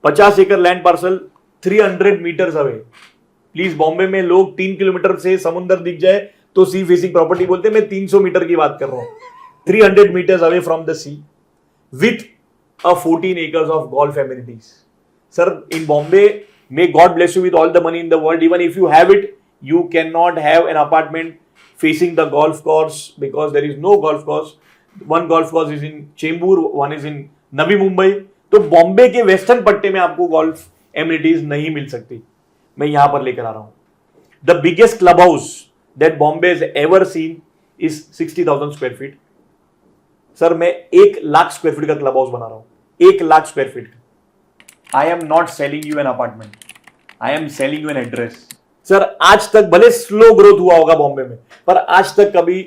50 एकड़ land parcel 300 metres away. Please, Bombay में लोग 3 किलोमीटर से समुद्र दिख जाए तो सी फेसिंग प्रॉपर्टी बोलते हैं, मैं 300 मीटर की बात कर रहा हूं। 300 meters away from the sea with a 14 acres of golf amenities. Sir, in Bombay, may God bless you with all the money in the world. Even if you have it, you cannot have an apartment facing the golf course because there is no golf course. One golf course is in Chembur, one is in Navi Mumbai. तो बॉम्बे के western पट्टे में आपको golf amenities नहीं मिल सकती। मैं यहां पर लेकर आ रहा हूं। The biggest club house that Bombay has ever seen is 60,000 square feet. Sir, मैं 1 लाख स्क्वायर फीट का क्लब हाउस बना रहा हूं, 1 lakh square feet. I am not selling you an apartment, I am selling you an address. Sir, आज तक भले slow growth हुआ होगा बॉम्बे में, पर आज तक कभी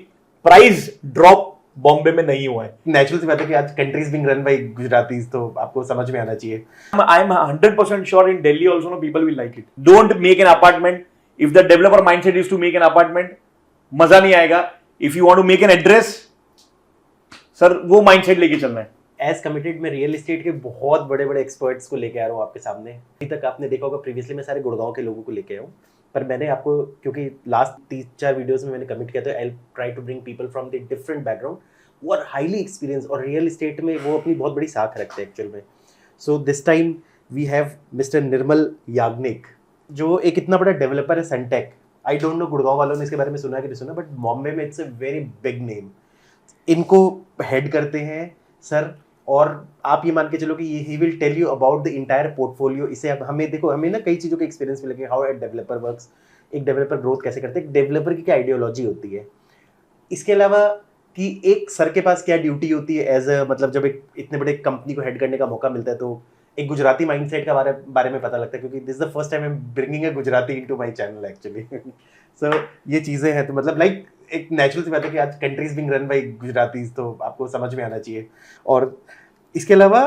प्राइस ड्रॉप बॉम्बे में नहीं हुआ है। नेचुरल सी बात है कि आज countries being run by Gujaratis, तो आपको समझ में आना चाहिए। I am 100% sure in Delhi also no people will like it. Don't make an apartment if the developer mindset is to make an apartment. मजा नहीं आएगा। If you want to make an address, sir वो mindset लेके चलना है। As committed मैं real estate के बहुत बड़े बड़े एक्सपर्ट्स को लेके आ रहा हूँ आपके सामने। अभी तक आपने देखा होगा, प्रीवियसली मैं सारे गुड़गांव के लोगों को लेके आया हूँ, पर मैंने आपको, क्योंकि लास्ट 3-4 वीडियोस में मैंने कमिट किया था, I try to bring people from the different background who are highly experience, और रियल एस्टेट में वो अपनी बहुत बड़ी साख रखते हैं एक्चुअल में। So this time we have mister Nirmal Yagnik, जो एक इतना बड़ा डेवलपर है, Sunteck. I don't know Gurgaon वालों ने इसके बारे में सुना कि नहीं सुना, बट बॉम्बे में it's a very big name. इनको हेड करते हैं सर, और आप ये मान के चलो कि he will tell you about the entire portfolio. इसे हमें देखो, हमें ना कई चीज़ों के एक्सपीरियंस मिलेंगे, हाउ ए डेवलपर वर्क्स, एक डेवलपर ग्रोथ कैसे करते हैं, एक डेवलपर की क्या आइडियोलॉजी होती है, इसके अलावा कि एक सर के पास क्या ड्यूटी होती है एज अ, मतलब जब एक इतने बड़े कंपनी को हेड करने का मौका मिलता है, तो एक गुजराती माइंडसेट का बारे में पता लगता है, क्योंकि this is the first time I am bringing a Gujarati into my channel actually. So ये चीज़ें हैं, तो मतलब लाइक एक नेचुरल सी बात है कि आज countries being run by Gujaratis, तो आपको समझ में आना चाहिए। और इसके अलावा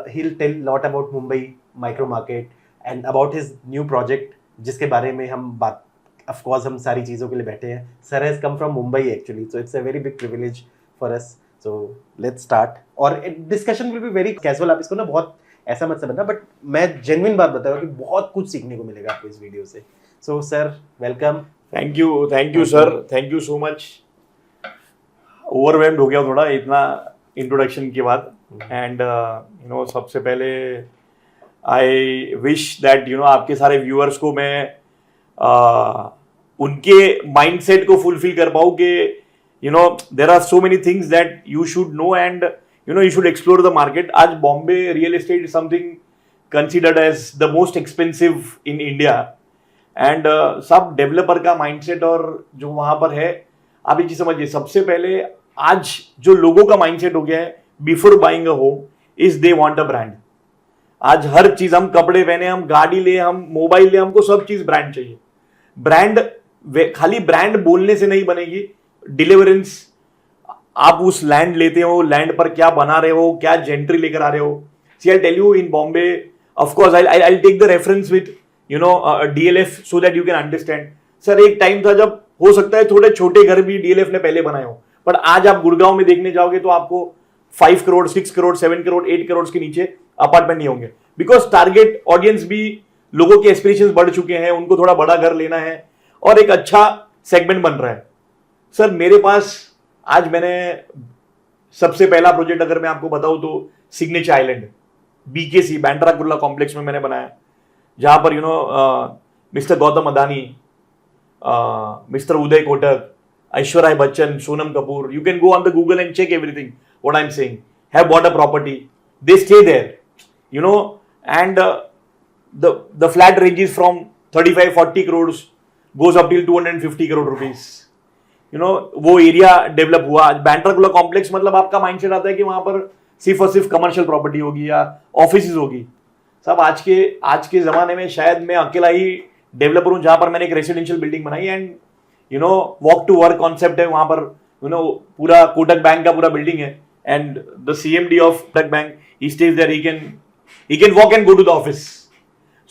he will tell lot about Mumbai micro market and about his new project, जिसके बारे में हम बात, ऑफ कोर्स हम सारी चीज़ों के लिए बैठे हैं। Sir has come from Mumbai actually, so it's a very big privilege for us. So let's start, और discussion will be very casual. आप इसको ना बहुत ऐसा मत समझना, बट मैं जेन्युइन बात बता रहा हूँ कि बहुत कुछ सीखने को मिलेगा आपको इस वीडियो से। So sir, welcome. Thank you sir, thank you so much. Overwhelmed हो गया थोड़ा इतना इंट्रोडक्शन के बाद। एंड यू नो, सबसे पहले I wish that you know आपके सारे व्यूअर्स को मैं उनके माइंडसेट को फुलफिल कर पाऊँ कि you know there are so many things that you should know and you know you should explore the market. आज Bombay real estate is something considered as the most expensive in India, and सब developer का mindset और जो वहां पर है, आप ये चीज समझिए। सबसे पहले आज जो लोगों का माइंडसेट हो गया है before buying a home is they want a brand. आज हर चीज, हम कपड़े पहने, हम गाड़ी ले, हम मोबाइल ले, हमको सब चीज ब्रांड चाहिए। ब्रांड खाली ब्रांड बोलने से नहीं बनेगी, डिलीवरेंस। आप उस लैंड लेते हो, लैंड पर क्या बना रहे हो, क्या जेंट्री लेकर आ रहे हो। See I tell you in Bombay, of course I take the reference with you know DLF so that you can understand. Sir, एक टाइम था जब हो सकता है थोड़े छोटे घर भी DLF ने पहले बनाए हो, पर आज आप गुड़गांव में देखने जाओगे तो आपको 5 करोड़, 6 करोड़, 7 करोड़, 8 करोड़ के नीचे अपार्टमेंट नहीं होंगे। बिकॉज टारगेट ऑडियंस भी, लोगों के एस्पिरेशंस बढ़ चुके हैं, उनको थोड़ा बड़ा घर लेना है और एक अच्छा सेगमेंट बन रहा है। सर, मेरे पास आज मैंने सबसे पहला प्रोजेक्ट अगर मैं आपको बताऊं तो signature island BKC Bandra Kurla complex में मैंने बनाया, जहां पर you know mister Gautam Adani, mister Uday Kotak, Aishwarya Bachchan, Sonam Kapoor, you can go on the Google and check everything what I'm saying, have bought a property, they stay there, you know, and the flat ranges from 35-40 crores goes up till 250 crore rupees, you know, वो area develop हुआ। आज Bandra Kurla complex मतलब आपका mindset आता है कि वहां पर सिर्फ और सिर्फ कमर्शियल प्रॉपर्टी होगी या ऑफिस होगी। सब आज के जमाने में शायद मैं अकेला ही डेवलपर हूं जहां पर मैंने एक रेसिडेंशियल बिल्डिंग बनाई, and you know walk to work concept है वहां पर। यू नो पूरा कोटक बैंक का पूरा बिल्डिंग है, and the CMD of Kotak bank he stays there, he can walk and go to the office.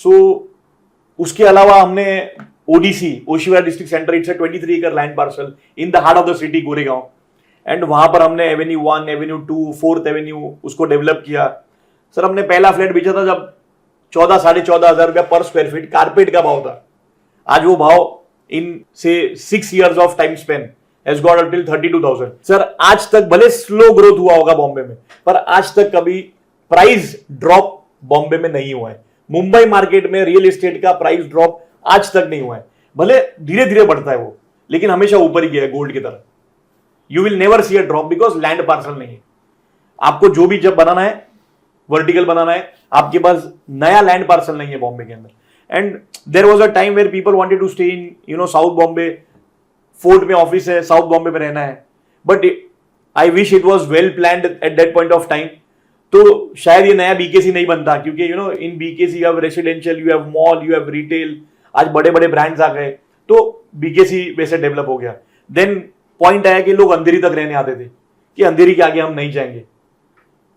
So उसके अलावा हमने ODC, Oshiwara district centre, it's a 23 एकड़ land parcel in the heart of the city Goregaon, and वहां पर हमने avenue 1, avenue 2, 4th avenue उसको develop किया। Sir, हमने पहला फ्लैट बेचा था जब 14 साढ़े 14,000 रुपया पर स्क्वायर फीट कारपेट का भाव था। आज वो भाव इन से 6 years of time Spain has gone up till 32,000। Sir आज तक भले स्लो ग्रोथ हुआ होगा बॉम्बे में, पर आज तक कभी प्राइस ड्रॉप बॉम्बे में नहीं हुआ है। मुंबई मार्केट में रियल एस्टेट का प्राइस ड्रॉप आज तक नहीं हुआ है, भले धीरे धीरे बढ़ता है वो, लेकिन हमेशा ऊपर ही गया है गोल्ड की तरह। You will never see a drop because land parcel नहीं है। आपको जो भी जब बनाना है, वर्टिकल बनाना है, आपके पास नया लैंड पार्सल नहीं है बॉम्बे के अंदर। And there was a time where people wanted to stay in south Bombay, fort में ऑफिस है, साउथ बॉम्बे में रहना है, but I wish it was well planned at that point of time. तो शायद ये नया बीकेसी नहीं बनता, क्योंकि in BKC you have residential, you have mall, you have retail, आज बड़े बड़े ब्रांड्स आ गए, तो बीकेसी वैसे डेवलप हो गया। देन पॉइंट आया कि लोग अंधेरी तक रहने आते थे कि अंधेरी के आगे हम नहीं जाएंगे।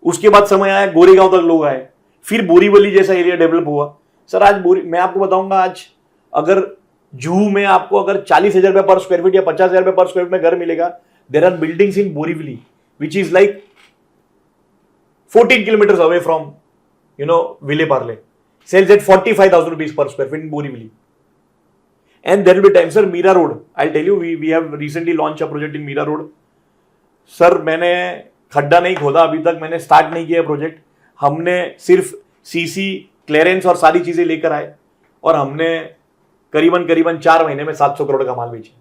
उसके बाद समय आया गोरेगांव तक लोग आए, फिर बोरीवली जैसा एरिया डेवलप हुआ। सर आज मैं आपको बताऊंगा, आज अगर जुहू में आपको अगर 40,000 रुपये पर स्क्वायर फीट या 50,000 रुपये पर स्क्वायर फीट में घर मिलेगा, there are buildings in Borivali which is like 14 kilometers away from Ville Parle, sells at 45,000 rupees per square feet in Borivali. And there will be time, sir, Mira Road, I'll tell you, we have recently launched a project in Mira Road. Sir मैंने खड्डा नहीं खोदा अभी तक, मैंने start नहीं किया project. हमने सिर्फ सीसी, क्लियरेंस और सारी चीजें लेकर आए और हमने करीबन 4 महीने में 700 करोड़ का माल बेचा,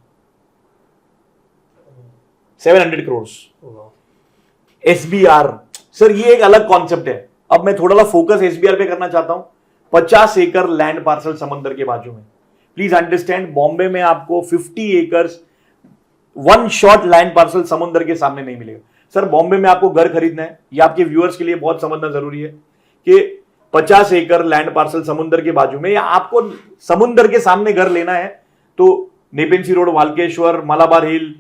700 crores। SBR, सर ये एक अलग कॉन्सेप्ट है। अब मैं थोड़ा सा फोकस SBR पे करना चाहता हूं। 50 एकड़ लैंड पार्सल समंदर के बाजू में। प्लीज अंडरस्टैंड, बॉम्बे में आपको 50 acres one shot land parcel समुद्र के सामने नहीं मिलेगा। सर बॉम्बे में आपको घर खरीदना है, ये आपके व्यूअर्स के लिए बहुत समझना जरूरी है कि 50 एकड़ लैंड पार्सल समुद्र के बाजू में, या आपको समुद्र के सामने घर लेना है तो नेपेंसी रोड, वालकेश्वर, मलाबार हिल,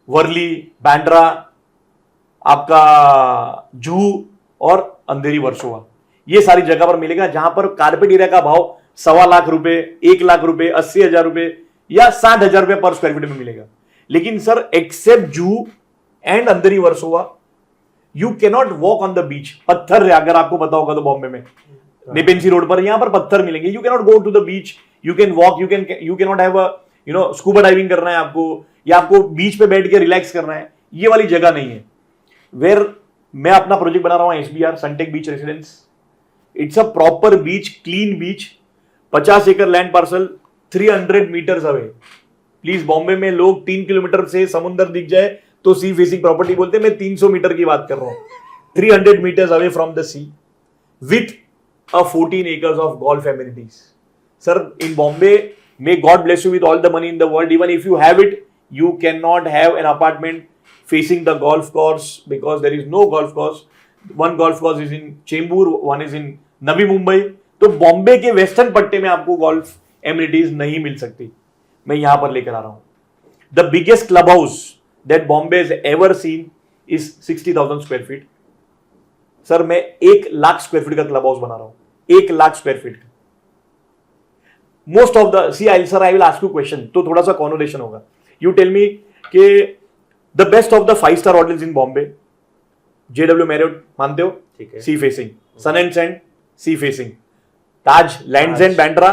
वर्ली, बैंड्रा, आपका जुहू और अंधेरी वर्सोवा, ये सारी जगह पर मिलेगा, जहां पर कारपेट एरिया का भाव 1.25 लाख रुपए, 1 लाख रुपए, 80,000 रुपए या 60,000 रुपए पर स्क्वायर फीट में मिलेगा। लेकिन sir except Juhu and Andheri Versova, you cannot walk on the beach. पत्थर है, अगर आपको पता होगा तो बॉम्बे में नेपेंसी रोड पर यहां पर पत्थर मिलेंगे। You cannot go to the beach, you can walk, you cannot have scuba diving करना है आपको, या आपको बीच पे बैठ के रिलैक्स करना है, ये वाली जगह नहीं है। वेयर मैं अपना प्रोजेक्ट बना रहा हूं SBR, Sunteck beach residence. It's a proper beach, clean beach, 50 एकड़ land parcel, 300 metres away. Please, Bombay में लोग 3 किलोमीटर से समुद्र दिख जाए तो सी फेसिंग प्रॉपर्टी बोलते हैं, मैं 300 मीटर की बात कर रहा हूं। 300 metres away from the sea with a 14 acres of golf amenities. Sir, in Bombay, may God bless you with all the money in the world. Even if you have it, you cannot have an apartment facing the golf course because there is no golf course. One golf course is in Chembur, one is in Navi Mumbai. तो बॉम्बे के western पट्टे में आपको golf amenities नहीं मिल सकती, मैं यहां पर लेकर आ रहा हूं। The biggest club house that Bombay has ever seen is 60,000 square feet. Sir मैं 1 लाख स्क्वायर फीट का क्लब हाउस बना रहा हूं, 1 लाख स्क्वायर फीट का। Most of the sir I will ask you question, तो थोड़ा सा कॉन्वर्सेशन होगा। यू टेल मी कि the best of the 5-star hotels in Bombay, JW Marriott मानते हो? ठीक है। Sea facing, sun and sand sea facing, Taj lands and Bandra,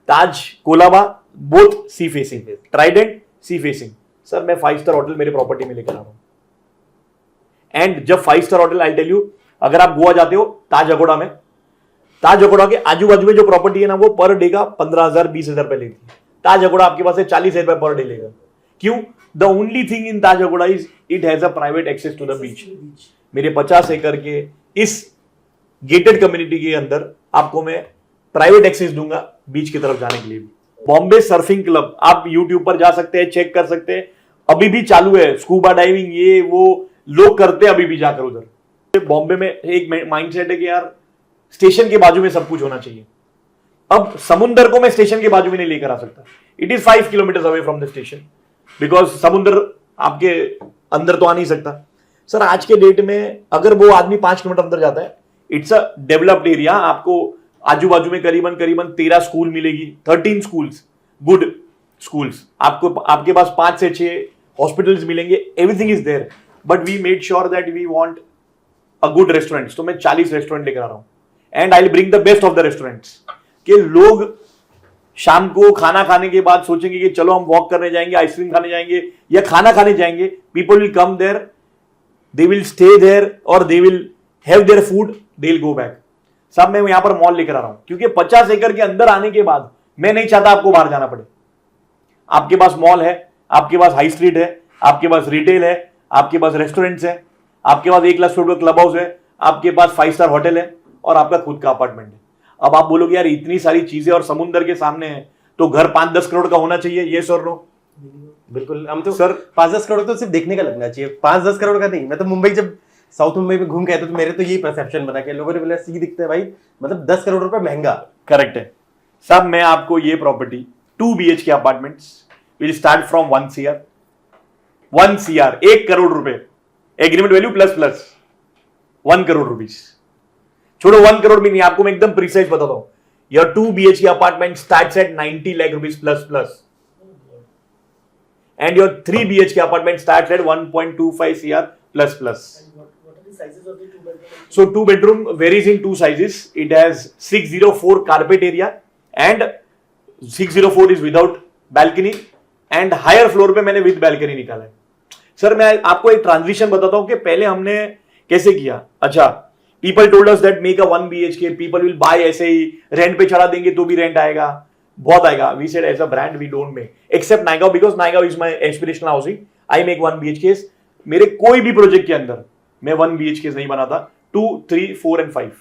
Taj Colaba, both sea facing, Trident sea facing. Sir मैं 5-star hotel मेरे property में लेकर आ रहा हूं। एंड जब 5-star hotel, I tell you, अगर आप गोवा जाते हो ताज अगोड़ा में, ताज अगोड़ा के आजू बाजू में जो प्रॉपर्टी है ना, वो पर डे का 15,000 20,000 रुपए लेती है। ताज अगोड़ा आपके पास 40,000 रुपए पर डे लेगा। क्यों? The only thing in Taj Aguada is it has a private access to the beach. मेरे 50 एकड़ के इस गेटेड कम्युनिटी के अंदर आपको मैं प्राइवेट एक्सेस दूंगा बीच की तरफ जाने के लिए। बॉम्बे सर्फिंग क्लब, आप यूट्यूब पर जा सकते हैं, चेक कर सकते हैं, अभी भी चालू है। स्कूबा डाइविंग ये वो लोग करते हैं अभी भी जाकर उधर। बॉम्बे में एक माइंडसेट है कि यार स्टेशन के बाजू में सब कुछ होना चाहिए। अब समुद्र को मैं स्टेशन के बाजू में नहीं लेकर आ सकता। It is 5 kilometre away from the station, because समुद्र आपके अंदर तो आ नहीं सकता। सर आज के डेट में अगर वो आदमी 5 किलोमीटर अंदर जाता है, इट्स अ डेवलप्ड एरिया, आपको आजू बाजू में करीबन 13 स्कूल मिलेगी, 13 स्कूल्स, गुड स्कूल्स। आपको आपके पास 5 से 6 हॉस्पिटल्स मिलेंगे, everything is there. But we made sure that we want a good restaurant, तो मैं 40 रेस्टोरेंट लेकर आ रहा हूं। And I will bring the best of the restaurants. कि लोग शाम को खाना खाने के बाद सोचेंगे कि चलो हम वॉक करने जाएंगे, आइसक्रीम खाने जाएंगे या खाना खाने जाएंगे, people will come there, they will stay there और they will have their food, they will go back. साहब मैं यहां पर मॉल लेकर आ रहा हूं क्योंकि 50 एकड़ के अंदर आने के बाद मैं नहीं चाहता आपको बाहर जाना पड़े। आपके पास मॉल है, आपके पास हाई स्ट्रीट है, आपके पास रिटेल है, आपके पास रेस्टोरेंट्स है, आपके पास 1 lakh square foot club house है, आपके पास 5 स्टार होटल है और आपका खुद का अपार्टमेंट है। अब आप बोलोगे यार इतनी सारी चीजें और समुद्र के सामने है तो घर 5-10 करोड़ का होना चाहिए, ये सर नो? बिल्कुल, हम तो सर 5-10 करोड़ तो सिर्फ देखने का लगना चाहिए, 5-10 करोड़ का नहीं। मैं तो मुंबई, जब साउथ मुंबई में घूम के आया तो मेरे तो यही परसेप्शन बना के लोगों ने बोला सी दिखता है भाई, मतलब 10 करोड़ रुपए महंगा। करेक्ट है साहब। मैं आपको ये property 2 BHK apartments will start from 1 CR, 1 crore रुपए agreement value plus 1 crore rupees. छोड़ो 1 करोड़ भी नहीं, आपको मैं एकदम प्रिसाइज बताता हूं। Your 2 BHK apartment starts at 90 lakh rupees plus and your 3 BHK apartment starts at 1.25 CR plus. What are the sizes of the 2 bedroom? So 2 bedroom varies in 2 sizes. It has 604 carpet area and 604 is without balcony and higher floor पे मैंने with balcony निकाला है। Sir मैं आपको एक transition बताता हूं कि पहले हमने कैसे किया। अच्छा, people told us that make a 1 BHK, people will buy ऐसे ही रेंट पे चढ़ा देंगे तो भी रेंट आएगा, बहुत आएगा। We said as a brand we don't make except Naigaon because Naigaon is my aspirational housing, I make 1 BHK। मेरे कोई भी प्रोजेक्ट के अंदर मैं 1 BHK नहीं बनाता, 2, 3, 4 and 5।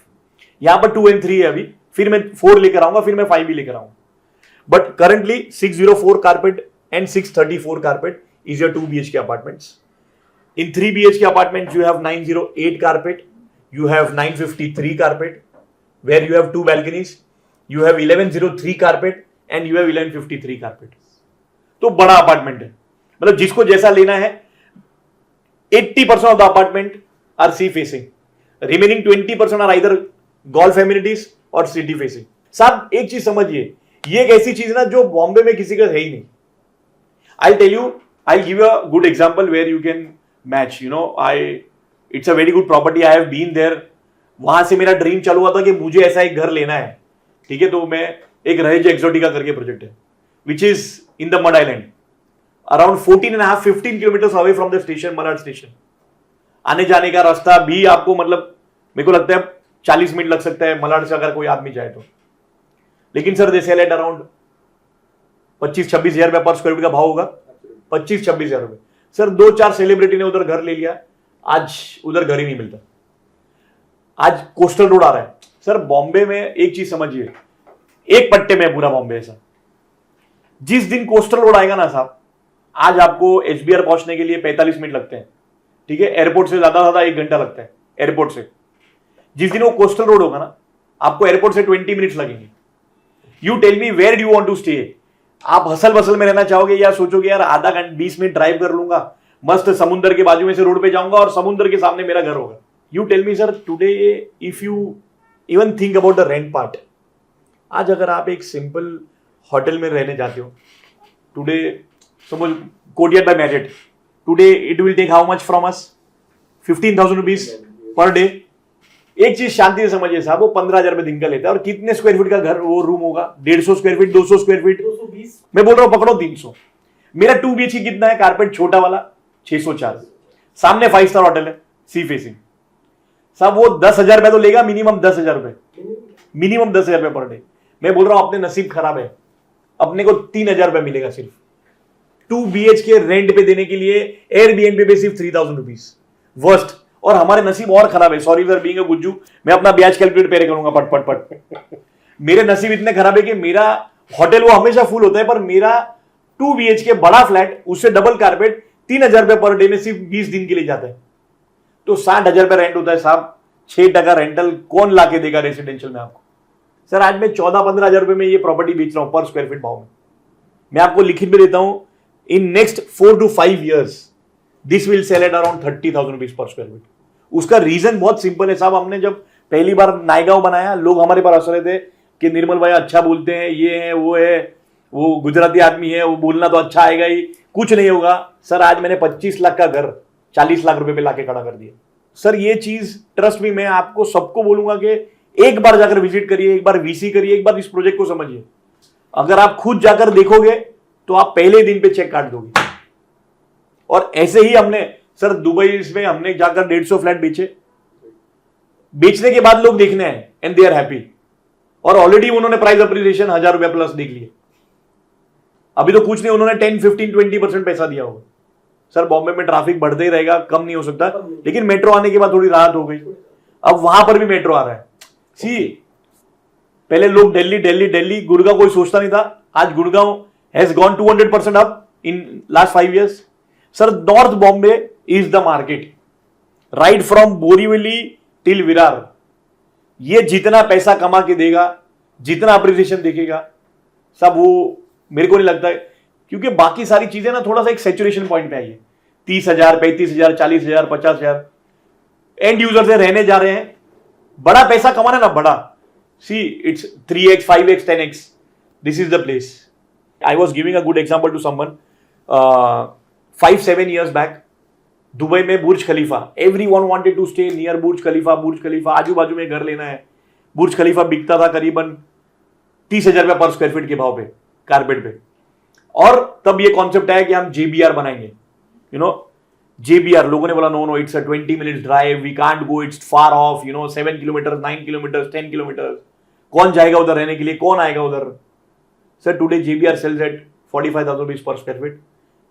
यहां पर 2 and 3 है अभी, फिर मैं 4 लेकर आऊंगा, फिर मैं 5 भी लेकर आऊंगा। But currently 604 carpet and 634 carpet is your 2 BHK apartments. In 3 BHK apartments, you have 908 carpet, you have 953 carpet, where you have 2 balconies, you have 1103 carpet, and you have 1153 carpet. तो बड़ा अपार्टमेंट है, मतलब जिसको जैसा लेना है। 80% of the apartment are sea facing, remaining 20% are either golf amenities or city facing. साहब एक चीज समझिए, ये एक ऐसी चीज ना जो बॉम्बे में किसी का है ही नहीं। I'll tell you, I'll give you a good example where you can match. You know, it's a very good property. I have been there. वहां से मेरा ड्रीम चालू हुआ था कि मुझे ऐसा एक घर लेना है, ठीक है। तो मैं एक रहेज एक्सोटिका करके प्रोजेक्ट है, which is in the mud island, around 14.5-15 kilometre away from the station, Malad station. आने जाने का रास्ता भी आपको मतलब मेरे को लगता है 40 मिनट लग सकता है मलाड से अगर कोई आदमी जाए तो। लेकिन sir they sell at around 25-26 हजार रुपये पर स्क्वायर फीट का भाव होगा, 25-26 हजार रुपये। सर 2-4 सेलिब्रिटी ने उधर घर ले लिया, आज उधर घर ही नहीं मिलता। आज कोस्टल रोड आ रहा है। सर बॉम्बे में एक चीज समझिए, एक पट्टे में पूरा बॉम्बे ऐसा, जिस दिन कोस्टल रोड आएगा ना साहब, आज आपको HBR पहुंचने के लिए 45 मिनट लगते हैं, ठीक है। एयरपोर्ट से ज्यादा 1 घंटा लगता है एयरपोर्ट से। जिस दिन वो कोस्टल रोड होगा ना, आपको एयरपोर्ट से 20 मिनट्स लगेंगे। You tell me where do want to stay? आप हसल बसल में रहना चाहोगे या सोचोगे यार आधा घंटा 20 मिनट ड्राइव कर लूंगा, मस्त समुद्र के बाजू में से रोड पे जाऊंगा और समुद्र के सामने मेरा घर होगा? You tell me sir, today if you even think about the rent part, आज अगर आप एक सिंपल होटल में रहने जाते हो, today suppose courtyard by Marriott, today it will take how much from us? 15,000 rupees per day. एक चीज शांति से समझिए साहब, वो 15,000 रुपए दिन का लेता है। और कितने स्क्वायर फीट का घर वो रूम होगा? 150 स्क्वायर फीट, 200 स्क्वायर फीट, 220। मैं बोल रहा हूं पकड़ो 300। मेरा 2 BHK कितना है? कारपेट छोटा वाला 604, सामने 5 स्टार होटल है, सी फेसिंग। साहब वो 10,000 रुपए तो लेगा मिनिमम, 10,000 रुपए मिनिमम, 10,000 रुपए पर डे। मैं बोल रहा हूं अपने नसीब खराब है, अपने को 3,000 रुपए मिलेगा सिर्फ 2 BHK रेंट पे देने के लिए। एयरबीएनबी पे सिर्फ 3,000 रुपीज वर्स्ट। और हमारे नसीब और खराब है, sorry for being a Gujju, मैं अपना ब्याज कैलकुलेट पे करूंगा पट पट पट। मेरे नसीब इतने खराब है कि मेरा होटल वो हमेशा फुल होता है, पर मेरा 2 BHK बड़ा फ्लैट, उससे डबल कारपेट 3,000 रुपए पर डे में सिर्फ 20 दिन के लिए जाता है। तो 60,000 रुपए रेंट होता है साहब, 6% रेंटल कौन लाके देगा रेसिडेंशियल में आपको? सर आज मैं 14-15 हजार रुपए में ये प्रॉपर्टी बेच रहा हूं पर स्क्वायर फीट भाव में। मैं आपको लिखित में देता हूं, in next 4 to 5 years this will sell at around 30,000 rupees per square feet. उसका रीजन बहुत सिंपल है साहब, हमने जब पहली बार नायगांव बनाया, लोग हमारे पर हंस रहे थे कि निर्मल भाई अच्छा बोलते हैं, ये है, वो गुजराती आदमी है, वो बोलना तो अच्छा आएगा ही, कुछ नहीं होगा। सर आज मैंने 25 लाख का घर 40 लाख रुपए पे लाके खड़ा कर दिया। सर ये चीज ट्रस्ट में मैं आपको सबको बोलूंगा कि एक बार जाकर विजिट करिए, एक बार वीसी करिए, एक बार इस प्रोजेक्ट को समझिए। अगर आप खुद जाकर देखोगे तो आप पहले दिन पे चेक काट दोगे। और ऐसे ही हमने सर दुबई में हमने जाकर 150 फ्लैट बेचे, बेचने के बाद लोग देखने आए एंड दे आर हैप्पी, और ऑलरेडी उन्होंने प्राइस अप्रिसिएशन 1000 रुपया प्लस देख लिए। अभी तो कुछ नहीं, उन्होंने 10, 15, 20% पैसा दिया होगा। सर बॉम्बे में ट्रैफिक बढ़ते ही रहेगा, कम नहीं हो सकता, लेकिन मेट्रो आने के बाद थोड़ी राहत हो गई। अब वहां पर भी मेट्रो आ रहा है। सी पहले लोग दिल्ली दिल्ली दिल्ली, गुड़गांव कोई सोचता नहीं था, आज Gurgaon has gone 200% up in last 5 years। Sir north Bombay is the market, right from Borivali till Virar. ये जितना पैसा कमा के देगा, जितना अप्रिसिएशन देखेगा, सब वो मेरे को नहीं लगता है, क्योंकि बाकी सारी चीजें ना थोड़ा सा एक सैचुरेशन पॉइंट पे आई है। 30,000, 35,000, 40,000, 50,000 एंड यूजर से रहने जा रहे हैं। बड़ा पैसा कमाना ना, बड़ा see it's 3x, 5x, 10x, this is the place. I was giving a good example to someone 5-7 years back, Dubai में Burj Khalifa, everyone wanted to stay near Burj Khalifa. Burj Khalifa आजू बाजू में घर लेना है। बुर्ज खलीफा बिकता था करीबन 30,000 रुपया पर स्क्वायर फीट के भाव पे, कारपेट पे। और तब ये कॉन्सेप्ट आया कि हम JBR बनाएंगे, यू नो JBR। लोगों ने बोला no no, it's a 20 minutes drive, we can't go, it's far off, 7 kilometre, 9 kilometre, 10 kilometre, कौन जाएगा उधर रहने के लिए, कौन आएगा उधर। Sir today JBR sells at 45,000 rupees per square feet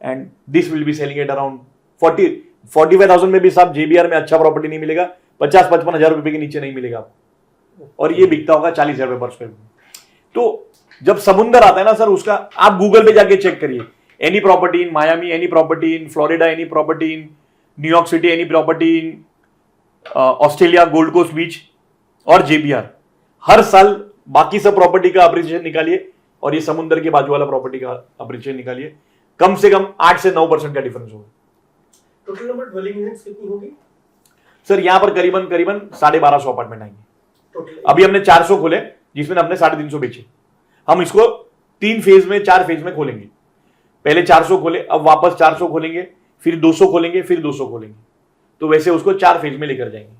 and this will be selling at around 45,000 में भी साहब JBR में अच्छा प्रॉपर्टी नहीं मिलेगा, 50-55 हजार रुपए के नीचे नहीं मिलेगा आपको, और ये बिकता होगा 40,000 रुपए पर स्क्वायर फीट। तो जब समुंदर आता है ना सर, उसका आप गूगल पे जाके चेक करिए, any property in Miami, any property in Florida, any property in New York city, any property in Australia, Gold Coast beach और JBR, हर साल बाकी सब प्रॉपर्टी का अप्रिसिएशन निकालिए और ये समुंदर के बाजू वाला प्रॉपर्टी का अप्रिसिएशन निकालिए, कम से कम 8 से 9% का डिफरेंस होगा। टोटल नंबर ड्वेलिंग यूनिट्स कितनी होगी सर यहाँ पर करीबन 1250 अपार्टमेंट आएंगे। टोटल अभी हमने 400 खोले, जिसमें हमने 350 बेचे। हम इसको 3 फेज में, 4 फेज में खोलेंगे। पहले 400 खोले, अब वापस 400 खोलेंगे, फिर 200 खोलेंगे, फिर 200 खोलेंगे। तो वैसे उसको 4 फेज में लेकर जाएंगे,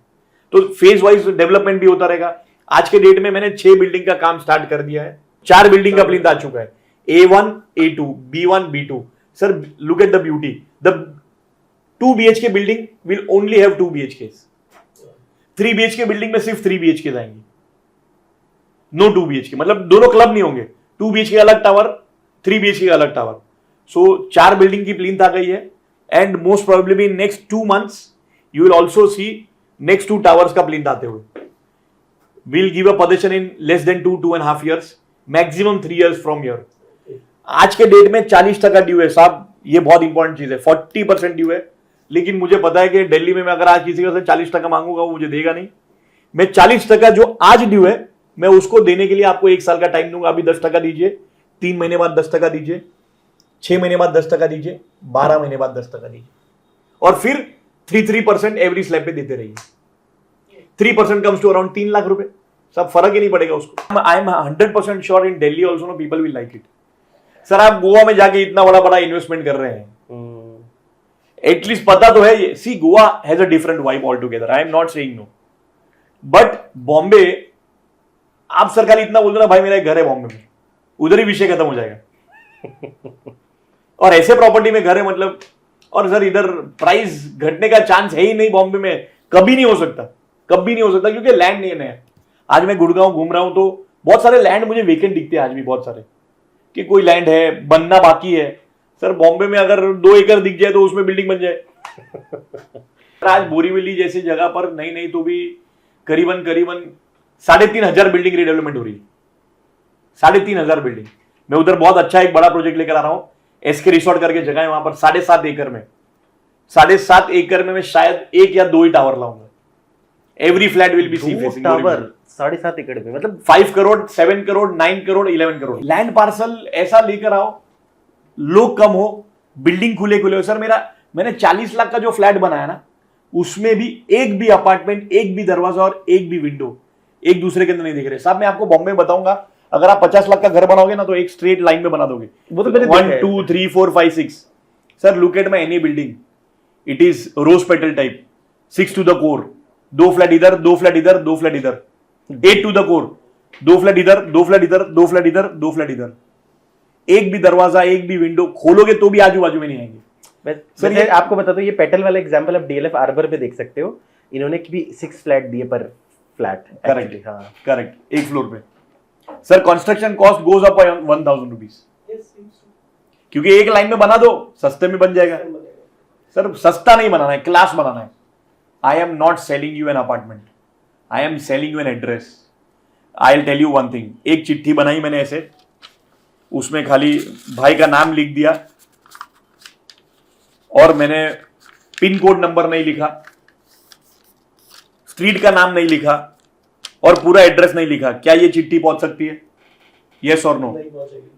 तो फेज वाइज डेवलपमेंट भी होता रहेगा। आज के डेट में मैंने 6 बिल्डिंग का काम स्टार्ट कर दिया है, 4 बिल्डिंग का प्लिंथ आ चुका है, A1, A2, B1, B2। Sir look at the beauty, the 2 BHK building will only have 2 BHKs। 3 BHK building में सिर्फ 3 BHK आएंगे, नो 2 BHK, मतलब दोनों क्लब नहीं होंगे। 2 BHK का अलग टावर, 3 BHK का अलग टावर। सो 4 बिल्डिंग की प्लिंथ आ गई है, and most probably in next 2 months you will also see next 2 towers का प्लिंथ आते हुए। Will give a position in less than 2.5 years, maximum 3 years from here. आज के डेट में 40% ड्यू है साहब, ये बहुत इंपॉर्टेंट चीज है। 40% ड्यू है, लेकिन मुझे पता है कि दिल्ली में मैं अगर आज किसी का से 40% मांगूंगा वो मुझे देगा नहीं। मैं 40% जो आज ड्यू है मैं उसको देने के लिए आपको 1 साल का टाइम दूंगा। अभी 10% दीजिए, 3 महीने बाद 10% दीजिए, 6 महीने बाद 10% दीजिए, 12 महीने बाद 10% दीजिए, और फिर 3% एवरी स्लैब पे देते रहिए। 3% कम्स टू अराउंड 3 लाख रुपए। सब फर्क ही नहीं पड़ेगा उसको। आई am 100% sure in Delhi also no people will like it. Sir आप गोवा में जाके इतना बड़ा बड़ा इन्वेस्टमेंट कर रहे हैं, एटलीस्ट पता तो है ये। See Goa has a different vibe all together, I am not saying no, but Bombay आप सरकार इतना बोल रहे ना, भाई मेरा एक घर है बॉम्बे में, उधर ही विषय खत्म हो जाएगा। और ऐसे प्रॉपर्टी में घर है मतलब, और सर इधर प्राइस घटने का चांस है ही नहीं बॉम्बे में, कभी नहीं हो सकता, कभी नहीं हो सकता, क्योंकि लैंड नहीं है। आज मैं गुड़गांव घूम रहा हूं तो बहुत सारे लैंड मुझे वेकेंट दिखते हैं आज भी, बहुत सारे, कि कोई लैंड है बनना बाकी है। सर बॉम्बे में अगर 2 एकड़ दिख जाए तो उसमें बिल्डिंग बन जाए। आज बोरीवली जैसी जगह पर नहीं तो भी करीबन 3,500 बिल्डिंग रिडेवलपमेंट हो रही है। 3,500 बिल्डिंग। मैं उधर बहुत अच्छा एक बड़ा प्रोजेक्ट लेकर आ रहा हूं, SK रिसोर्ट करके जगह है, वहां पर 7.5 एकड़ में, 7.5 एकड़ में मैं शायद 1 या 2 ही टावर लाऊंगा। Every flat will be sea facing tower 7.5 एकड़ में, मतलब 5 करोड़, 7 करोड़, 9 करोड़, 11 करोड़ लैंड पार्सल ऐसा लेकर आओ, लोग कम हो, बिल्डिंग खुले खुले हो। सर मैंने 40 लाख का जो फ्लैट बनाया ना, उसमें भी एक भी अपार्टमेंट, एक भी दरवाजा और एक भी विंडो एक दूसरे के अंदर नहीं दिख रहे। साहब मैं आपको बॉम्बे में बताऊंगा, अगर आप 50 लाख का घर बनाओगे ना तो एक स्ट्रेट लाइन में बना दोगे। वो तो मैंने 1 2 3 4 5 6। Sir look at my any building, it is rose petal type, 6 to the core, 2 flat इधर, 2 फ्लैट इधर, 2 फ्लैट इधर, 8 टू द कोर, 2 फ्लैट इधर, 2 फ्लैट इधर, 2 फ्लैट इधर, 2 फ्लैट इधर, एक भी दरवाजा, एक भी विंडो खोलोगे तो भी आजू बाजू में नहीं आएंगे। सर ये आपको बता दो, ये पेटल वाला एग्जांपल आप डीएलएफ आर्बर पे देख सकते हो, इन्होंने भी 6 फ्लैट दिए पर फ्लैट। करेक्ट, हाँ करेक्ट, एक फ्लोर पे। Sir construction cost goes up by 1000 rupees, Yes, क्योंकि एक लाइन में बना दो, सस्ते में बन जाएगा। सर सस्ता नहीं बनाना है, क्लास बनाना है। I am not selling you an apartment, I am selling you an address. I will tell you one thing, एक चिट्ठी बनाई मैंने ऐसे, उसमें खाली भाई का नाम लिख दिया और मैंने पिन कोड नंबर नहीं लिखा, स्ट्रीट का नाम नहीं लिखा और पूरा एड्रेस नहीं लिखा। क्या ये चिट्ठी पहुंच सकती है? यस और नो? नहीं पहुंचेगी।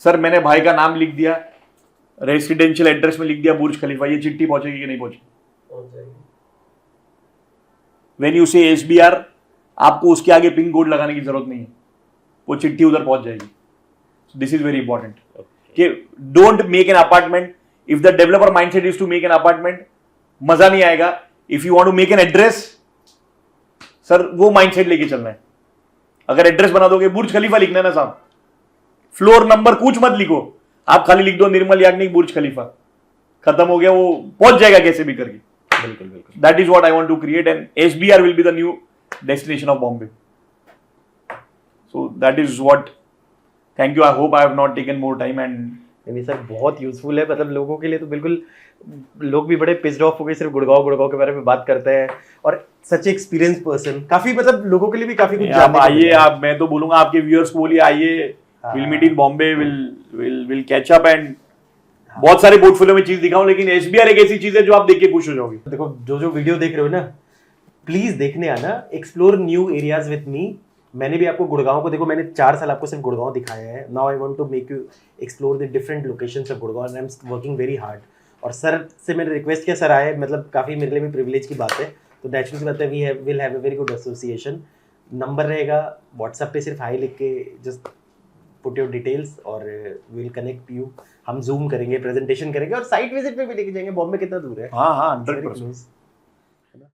सर मैंने भाई का नाम लिख दिया, रेसिडेंशियल एड्रेस में लिख दिया बुर्ज खलीफा, ये चिट्ठी पहुंचेगी कि नहीं पहुंचेगी? पहुंच जाएगी। व्हेन यू से SBR, आपको उसके आगे पिन कोड लगाने की जरूरत नहीं है, वो चिट्ठी उधर पहुंच जाएगी। दिस इज वेरी इंपॉर्टेंट कि don't make an apartment if the developer mindset is to make an apartment, मजा नहीं आएगा। If you want to make an address, sir वो माइंडसेट लेके चलना है। अगर एड्रेस बना दोगे, बुर्ज खलीफा लिखना है ना साहब, फ्लोर नंबर कुछ मत लिखो, आप खाली लिख दो निर्मल याग्निक बुर्ज खलीफा, खत्म हो गया, वो पहुंच जाएगा कैसे भी करके। बिल्कुल बिल्कुल। That is what I want to create, and SBR will be the new destination of Bombay. So that is what. Thank you. I hope I have not taken more time and. नहीं sir बहुत useful है, मतलब लोगों के लिए तो बिल्कुल, लोग भी बड़े पिस्ड ऑफ हो गए सिर्फ गुड़गांव के बारे में बात करते हैं, और सच एक्सपीरियंस पर्सन, काफी मतलब लोगों के लिए भी काफी कुछ आप जानने को आइए, मिला। आप, मैं तो बोलूंगा आपके व्यूअर्स को बोलिए आइए, will meet in Bombay, will catch up and बहुत सारे पोर्टफोलियो में चीज दिखाऊं, लेकिन SBR एक ऐसी चीज है जो आप देख के खुश हो जाओगे। देखो जो वीडियो देख रहे हो ना, प्लीज देखने आना, explore new areas with me. मैंने भी आपको गुड़गांव को, देखो मैंने 4 साल आपको सिर्फ गुड़गांव दिखाया है, now I want to make you explore the different locations of Gurgaon and I am working very hard. और सर से मैंने रिक्वेस्ट किया, सर आए, मतलब काफ़ी मेरे लिए भी प्रिविलेज की बात है, तो नेचुरल सी बात है, we will have a very good association. Number रहेगा व्हाट्सएप पे, सिर्फ हाई लिख के जस्ट पुट योर डिटेल्स और विल कनेक्ट यू। हम जूम करेंगे, प्रेजेंटेशन करेंगे और साइट विजिट पे भी लेके जाएंगे। बॉम्बे कितना दूर है? हाँ 100%।